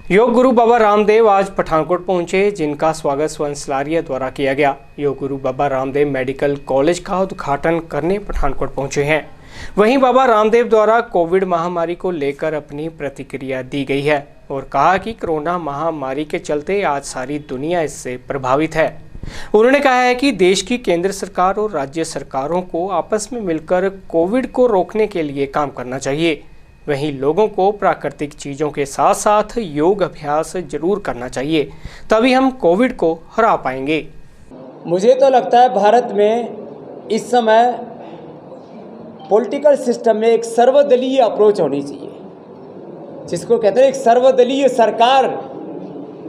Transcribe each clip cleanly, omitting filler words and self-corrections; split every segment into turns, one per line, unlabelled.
योग गुरु बाबा रामदेव आज पठानकोट पहुंचे, जिनका स्वागत स्वयं सलारिया द्वारा किया गया। योग गुरु बाबा रामदेव मेडिकल कॉलेज का उद्घाटन करने पठानकोट पहुंचे हैं। वहीं बाबा रामदेव द्वारा कोविड महामारी को लेकर अपनी प्रतिक्रिया दी गई है और कहा कि कोरोना महामारी के चलते आज सारी दुनिया इससे प्रभावित है। उन्होंने कहा है कि देश की केंद्र सरकार और राज्य सरकारों को आपस में मिलकर कोविड को रोकने के लिए काम करना चाहिए। वहीं लोगों को प्राकृतिक चीज़ों के साथ साथ योग अभ्यास जरूर करना चाहिए, तभी हम कोविड को हरा पाएंगे।
मुझे तो लगता है भारत में इस समय पॉलिटिकल सिस्टम में एक सर्वदलीय अप्रोच होनी चाहिए, जिसको कहते हैं एक सर्वदलीय सरकार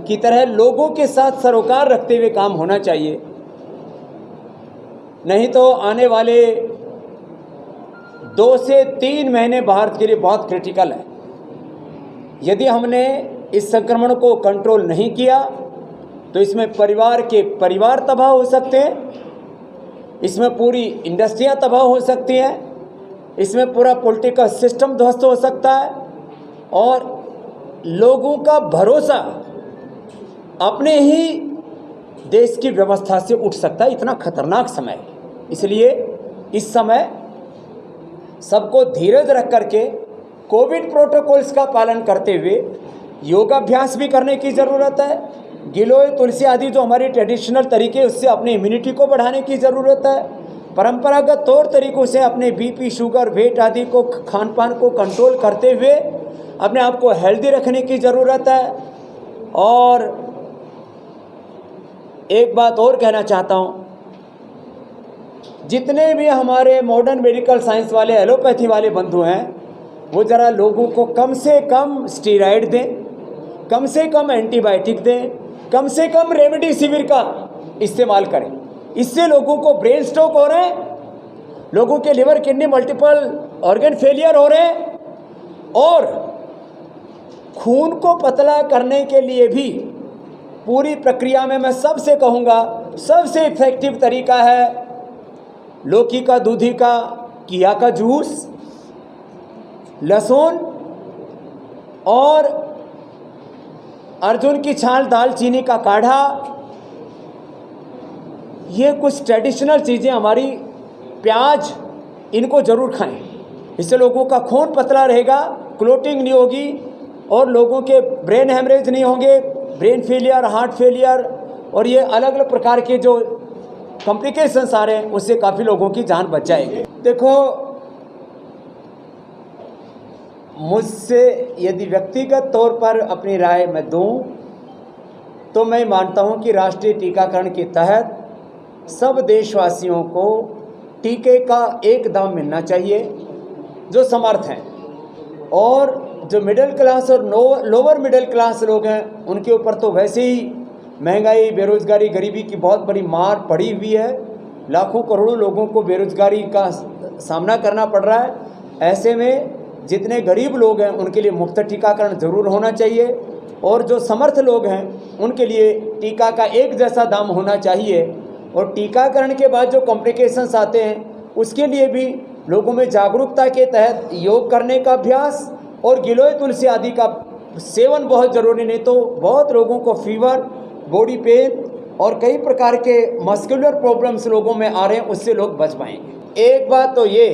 की तरह लोगों के साथ सरोकार रखते हुए काम होना चाहिए। नहीं तो आने वाले 2 से 3 महीने भारत के लिए बहुत क्रिटिकल है। यदि हमने इस संक्रमण को कंट्रोल नहीं किया तो इसमें परिवार के परिवार तबाह हो सकते हैं, इसमें पूरी इंडस्ट्रियां तबाह हो सकती हैं, इसमें पूरा पॉलिटिकल सिस्टम ध्वस्त हो सकता है और लोगों का भरोसा अपने ही देश की व्यवस्था से उठ सकता है। इतना खतरनाक समय है, इसलिए इस समय सबको धीरज रख करके कोविड प्रोटोकॉल्स का पालन करते हुए योगाभ्यास भी करने की ज़रूरत है। गिलोय, तुलसी आदि जो हमारे ट्रेडिशनल तरीके, उससे अपनी इम्यूनिटी को बढ़ाने की ज़रूरत है। परंपरागत तौर तरीक़ों से अपने बीपी, शुगर, वेट आदि को, खान पान को कंट्रोल करते हुए अपने आप को हेल्दी रखने की ज़रूरत है। और एक बात और कहना चाहता हूँ, जितने भी हमारे मॉडर्न मेडिकल साइंस वाले, एलोपैथी वाले बंधु हैं, वो ज़रा लोगों को कम से कम स्टीरॉयड दें, कम से कम एंटीबायोटिक दें, कम से कम रेमडेसिविर का इस्तेमाल करें। इससे लोगों को ब्रेन स्ट्रोक हो रहे हैं, लोगों के liver, kidney, multiple organ failure हो रहे हैं। और खून को पतला करने के लिए भी पूरी प्रक्रिया में मैं सबसे कहूँगा, सबसे इफेक्टिव तरीका है लौकी का, दूधी का, किया का जूस, लहसुन और अर्जुन की छाल, दालचीनी का काढ़ा। ये कुछ ट्रेडिशनल चीज़ें हमारी, प्याज, इनको ज़रूर खाएं। इससे लोगों का खून पतला रहेगा, क्लोटिंग नहीं होगी और लोगों के ब्रेन हेमरेज नहीं होंगे, ब्रेन फेलियर, हार्ट फेलियर और ये अलग अलग प्रकार के जो कॉम्प्लिकेशंस आ रहे हैं, उससे काफ़ी लोगों की जान बच जाएगी। देखो, मुझसे यदि व्यक्तिगत तौर पर अपनी राय मैं दूं तो मैं मानता हूं कि राष्ट्रीय टीकाकरण के तहत सब देशवासियों को टीके का एक दाम मिलना चाहिए जो समर्थ हैं, और जो मिडिल क्लास और लोअर मिडिल क्लास लोग हैं उनके ऊपर तो वैसे ही महंगाई, बेरोजगारी, गरीबी की बहुत बड़ी मार पड़ी हुई है। लाखों करोड़ों लोगों को बेरोजगारी का सामना करना पड़ रहा है। ऐसे में जितने गरीब लोग हैं उनके लिए मुफ्त टीकाकरण ज़रूर होना चाहिए और जो समर्थ लोग हैं उनके लिए टीका का एक जैसा दाम होना चाहिए। और टीकाकरण के बाद जो कॉम्प्लिकेशंस आते हैं उसके लिए भी लोगों में जागरूकता के तहत योग करने का अभ्यास और गिलोय, तुलसी आदि का सेवन बहुत ज़रूरी। नहीं तो बहुत लोगों को फीवर, बॉडी पेन और कई प्रकार के मस्कुलर प्रॉब्लम्स लोगों में आ रहे हैं, उससे लोग बच पाएंगे। एक बात तो ये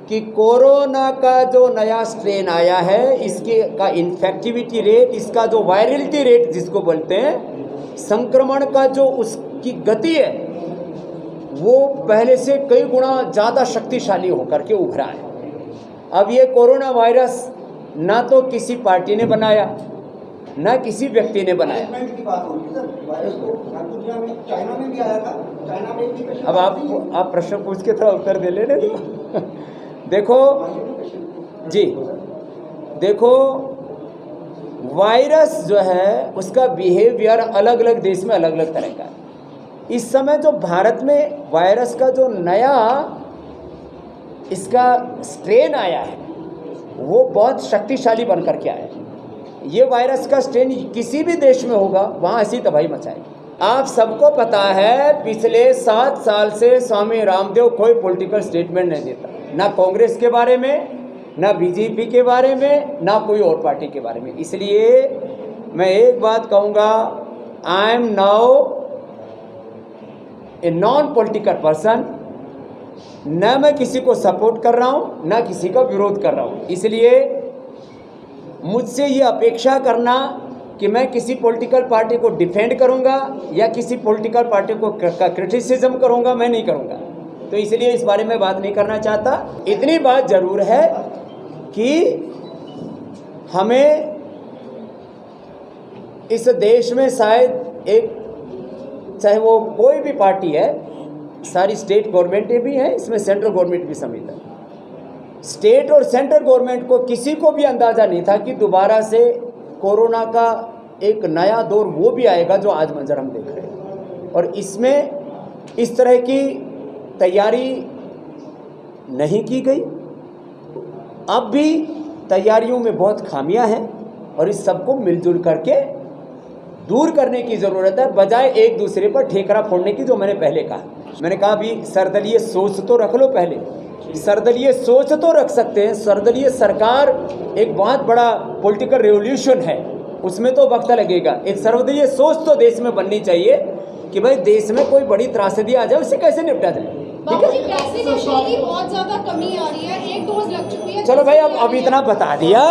कि कोरोना का जो नया स्ट्रेन आया है, इसके का इन्फेक्टिविटी रेट, इसका जो वायरलिटी रेट जिसको बोलते हैं, संक्रमण का जो उसकी गति है, वो पहले से कई गुना ज़्यादा शक्तिशाली होकर के उभरा है। अब ये कोरोना वायरस ना तो किसी पार्टी ने बनाया, ना किसी व्यक्ति ने बनाया। अब आप प्रश्न पूछ के थोड़ा उत्तर दे लेने दो। देखो जी, देखो, वायरस जो है उसका बिहेवियर अलग अलग देश में अलग अलग तरह का है। इस समय जो भारत में वायरस का जो नया इसका स्ट्रेन आया है वो बहुत शक्तिशाली बनकर के आया है। ये वायरस का स्ट्रेन किसी भी देश में होगा, वहाँ ऐसी तबाही मचाएगी। आप सबको पता है पिछले 7 साल से स्वामी रामदेव कोई पॉलिटिकल स्टेटमेंट नहीं देता, ना कांग्रेस के बारे में, ना बीजेपी के बारे में, ना कोई और पार्टी के बारे में। इसलिए मैं एक बात कहूँगा, I am now a non political person. न मैं किसी को सपोर्ट कर रहा हूँ, न किसी का विरोध कर रहा हूँ। इसलिए मुझसे ये अपेक्षा करना कि मैं किसी पॉलिटिकल पार्टी को डिफेंड करूँगा या किसी पॉलिटिकल पार्टी को क्रिटिसिज्म करूँगा, मैं नहीं करूँगा। तो इसलिए इस बारे में बात नहीं करना चाहता। इतनी बात ज़रूर है कि हमें इस देश में शायद एक, चाहे वो कोई भी पार्टी है, सारी स्टेट गवर्नमेंटें भी हैं, इसमें सेंट्रल गवर्नमेंट भी शामिल है। स्टेट और सेंट्रल गवर्नमेंट को किसी को भी अंदाज़ा नहीं था कि दोबारा से कोरोना का एक नया दौर वो भी आएगा जो आज मंजर हम देख रहे हैं। और इसमें इस तरह की तैयारी नहीं की गई। अब भी तैयारियों में बहुत खामियां हैं और इस सबको मिलजुल करके दूर करने की ज़रूरत है, बजाय एक दूसरे पर ठेकरा फोड़ने की, जो मैंने पहले कहा। मैंने कहा अभी सर्वदलीय सोच तो रख लो, पहले सर्वदलीय सोच तो रख सकते हैं। सर्वदलीय सरकार एक बहुत बड़ा पॉलिटिकल रेवोल्यूशन है, उसमें तो वक्त लगेगा। एक सर्वदलीय सोच तो देश में बननी चाहिए कि भाई देश में कोई बड़ी त्रासदी आ जाए, उससे कैसे निपटा जाए।
बाबूजी, वैक्सीनेशन की बहुत ज़्यादा कमी आ रही है, एक डोज लग चुकी है।
चलो भाई, अब इतना बता दिया।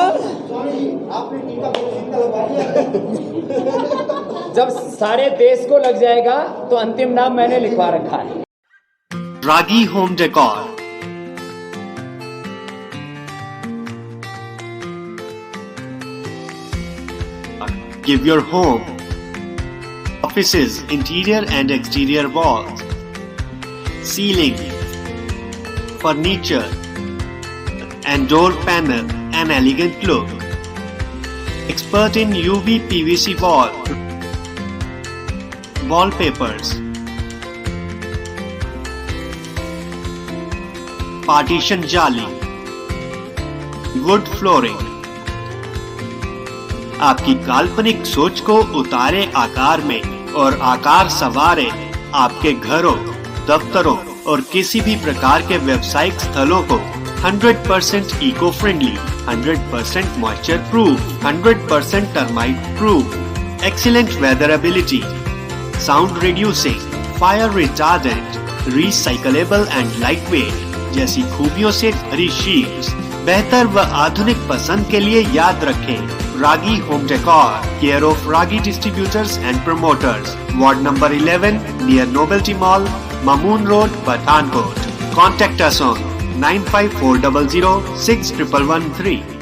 जब सारे देश को लग जाएगा तो अंतिम नाम मैंने लिखवा रखा है,
Ragi home decor. Give your home, offices, interior and exterior walls, ceiling, furniture and door panel an elegant look. Expert in UV PVC wallpapers, partition jali, wood flooring. आपकी काल्पनिक सोच को उतारे आकार में और आकार संवारे आपके घरों, दफ्तरों और किसी भी प्रकार के व्यावसायिक स्थलों को 100% eco friendly, 100% moisture proof, 100% termite proof, excellent weatherability, sound reducing, fire retardant, recyclable and lightweight जैसी खूबियों से भरी शीट्स बेहतर व आधुनिक पसंद के लिए याद रखें। Ragi home decor, care of Ragi distributors and promoters, ward number 11 near novelty mall, Mamun road, Pathankot. Contact us on 95400 6113.